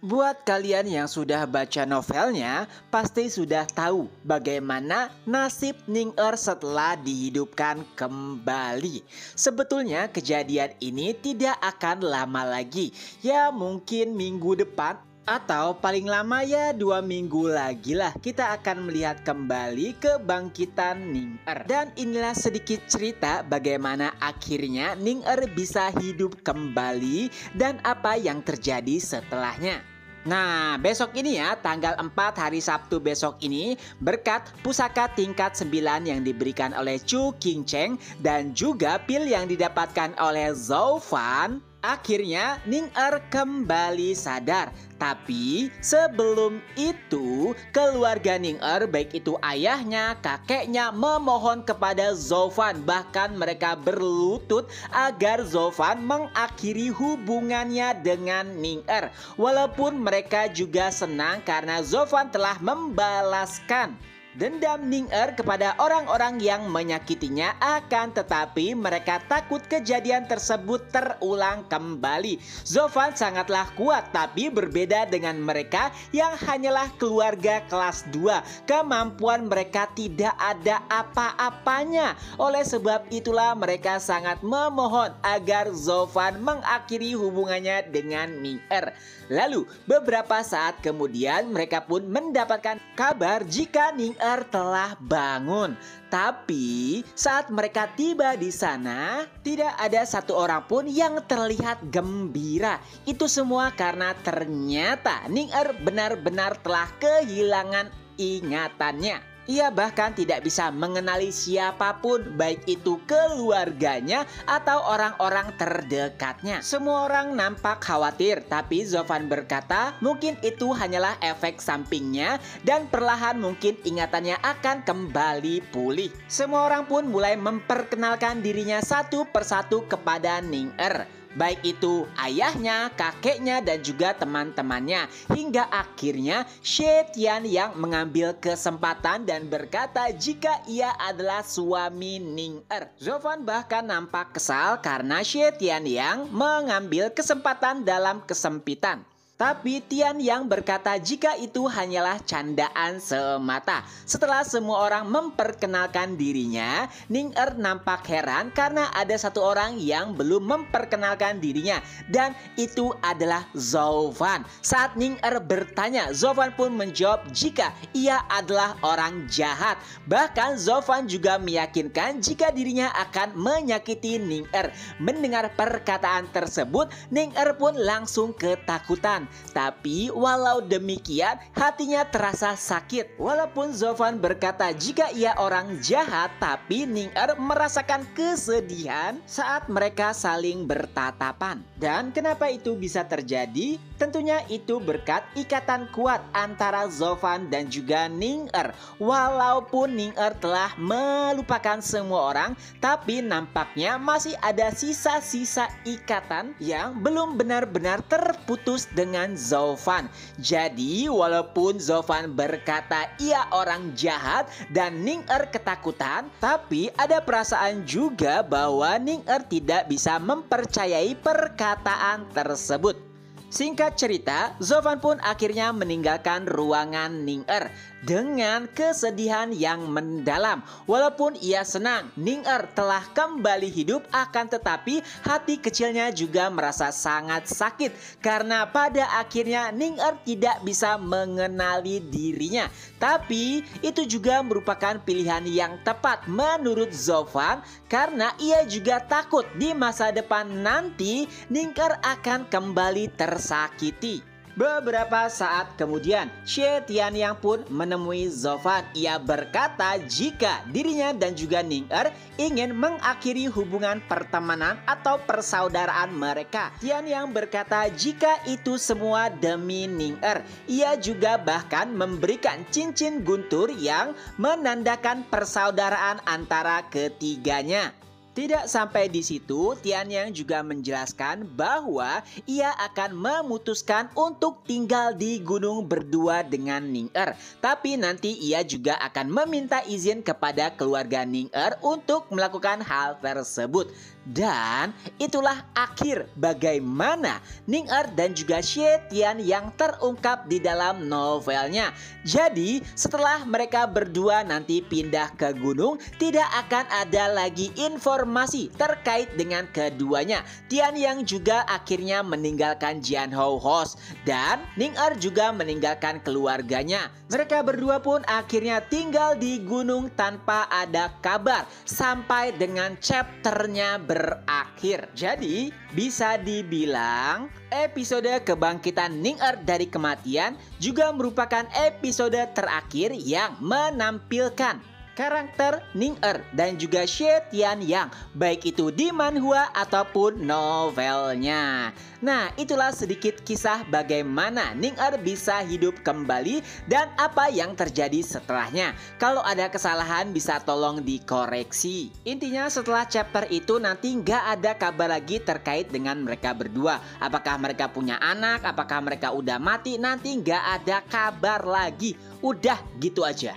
Buat kalian yang sudah baca novelnya, pasti sudah tahu bagaimana nasib Ning-Er setelah dihidupkan kembali. Sebetulnya kejadian ini tidak akan lama lagi, ya mungkin minggu depan atau paling lama ya 2 minggu lagi lah kita akan melihat kembali kebangkitan Ning-Er. Dan inilah sedikit cerita bagaimana akhirnya Ning-Er bisa hidup kembali dan apa yang terjadi setelahnya. Nah, besok ini ya, tanggal 4 hari Sabtu besok ini, berkat pusaka tingkat 9 yang diberikan oleh Chu Qingcheng dan juga pil yang didapatkan oleh Zhou Fan, akhirnya Ning-Er kembali sadar. Tapi sebelum itu, keluarga Ning-Er baik itu ayahnya, kakeknya memohon kepada Zhou Fan. Bahkan mereka berlutut agar Zhou Fan mengakhiri hubungannya dengan Ning-Er. Walaupun mereka juga senang karena Zhou Fan telah membalaskan dendam Ning-Er kepada orang-orang yang menyakitinya, akan tetapi mereka takut kejadian tersebut terulang kembali. Zhou Fan sangatlah kuat, tapi berbeda dengan mereka yang hanyalah keluarga kelas 2. Kemampuan mereka tidak ada apa-apanya. Oleh sebab itulah mereka sangat memohon agar Zhou Fan mengakhiri hubungannya dengan Ning-Er. Lalu beberapa saat kemudian mereka pun mendapatkan kabar jika Ning-Er telah bangun. Tapi saat mereka tiba di sana, tidak ada satu orang pun yang terlihat gembira. Itu semua karena ternyata Ning-Er benar-benar telah kehilangan ingatannya. Ia bahkan tidak bisa mengenali siapapun, baik itu keluarganya atau orang-orang terdekatnya. Semua orang nampak khawatir, tapi Zhou Fan berkata mungkin itu hanyalah efek sampingnya dan perlahan mungkin ingatannya akan kembali pulih. Semua orang pun mulai memperkenalkan dirinya satu persatu kepada Ning-Er, baik itu ayahnya, kakeknya, dan juga teman-temannya. Hingga akhirnya Xie Tian yang mengambil kesempatan dan berkata jika ia adalah suami Ning-Er. Zhou Fan bahkan nampak kesal karena Xie Tian yang mengambil kesempatan dalam kesempitan. Tapi Tian yang berkata jika itu hanyalah candaan semata. Setelah semua orang memperkenalkan dirinya, Ning-Er nampak heran karena ada satu orang yang belum memperkenalkan dirinya, dan itu adalah Zhou Fan. Saat Ning-Er bertanya, Zhou Fan pun menjawab jika ia adalah orang jahat. Bahkan Zhou Fan juga meyakinkan jika dirinya akan menyakiti Ning-Er. Mendengar perkataan tersebut, Ning-Er pun langsung ketakutan. Tapi walau demikian, hatinya terasa sakit. Walaupun Zhou Fan berkata jika ia orang jahat, tapi Ning-Er merasakan kesedihan saat mereka saling bertatapan. Dan kenapa itu bisa terjadi? Tentunya itu berkat ikatan kuat antara Zhou Fan dan juga Ning-Er. Walaupun Ning-Er telah melupakan semua orang, tapi nampaknya masih ada sisa-sisa ikatan yang belum benar-benar terputus dengan Zhou Fan. Jadi walaupun Zhou Fan berkata ia orang jahat dan Ning-Er ketakutan, tapi ada perasaan juga bahwa Ning-Er tidak bisa mempercayai perkataan tersebut. Singkat cerita, Zhou Fan pun akhirnya meninggalkan ruangan Ning-Er dengan kesedihan yang mendalam. Walaupun ia senang Ning-Er telah kembali hidup, akan tetapi hati kecilnya juga merasa sangat sakit karena pada akhirnya Ning-Er tidak bisa mengenali dirinya. Tapi itu juga merupakan pilihan yang tepat menurut Zhou Fan karena ia juga takut di masa depan nanti Ning-Er akan kembali tersakiti. Beberapa saat kemudian, Xie Tianyang pun menemui Zhou Fan. Ia berkata jika dirinya dan juga Ning-Er ingin mengakhiri hubungan pertemanan atau persaudaraan mereka. Tianyang berkata jika itu semua demi Ning-Er. Ia juga bahkan memberikan cincin guntur yang menandakan persaudaraan antara ketiganya. Tidak sampai di situ, Tianyang juga menjelaskan bahwa ia akan memutuskan untuk tinggal di gunung berdua dengan Ning-er. Tapi nanti ia juga akan meminta izin kepada keluarga Ning-er untuk melakukan hal tersebut. Dan itulah akhir bagaimana Ning-er dan juga Xie Tian yang terungkap di dalam novelnya. Jadi setelah mereka berdua nanti pindah ke gunung, tidak akan ada lagi informasi terkait dengan keduanya. Tianyang juga akhirnya meninggalkan Jianhou House dan Ning-er juga meninggalkan keluarganya. Mereka berdua pun akhirnya tinggal di gunung tanpa ada kabar sampai dengan chapternya berakhir. Jadi bisa dibilang episode kebangkitan Ning-er dari kematian juga merupakan episode terakhir yang menampilkan karakter Ning-er dan juga Xie Tianyang, baik itu di manhwa ataupun novelnya. Nah, itulah sedikit kisah bagaimana Ning-er bisa hidup kembali dan apa yang terjadi setelahnya. Kalau ada kesalahan bisa tolong dikoreksi. Intinya setelah chapter itu nanti nggak ada kabar lagi terkait dengan mereka berdua. Apakah mereka punya anak, apakah mereka udah mati, nanti nggak ada kabar lagi. Udah gitu aja.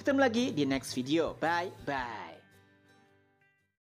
Ketemu lagi di next video. Bye bye.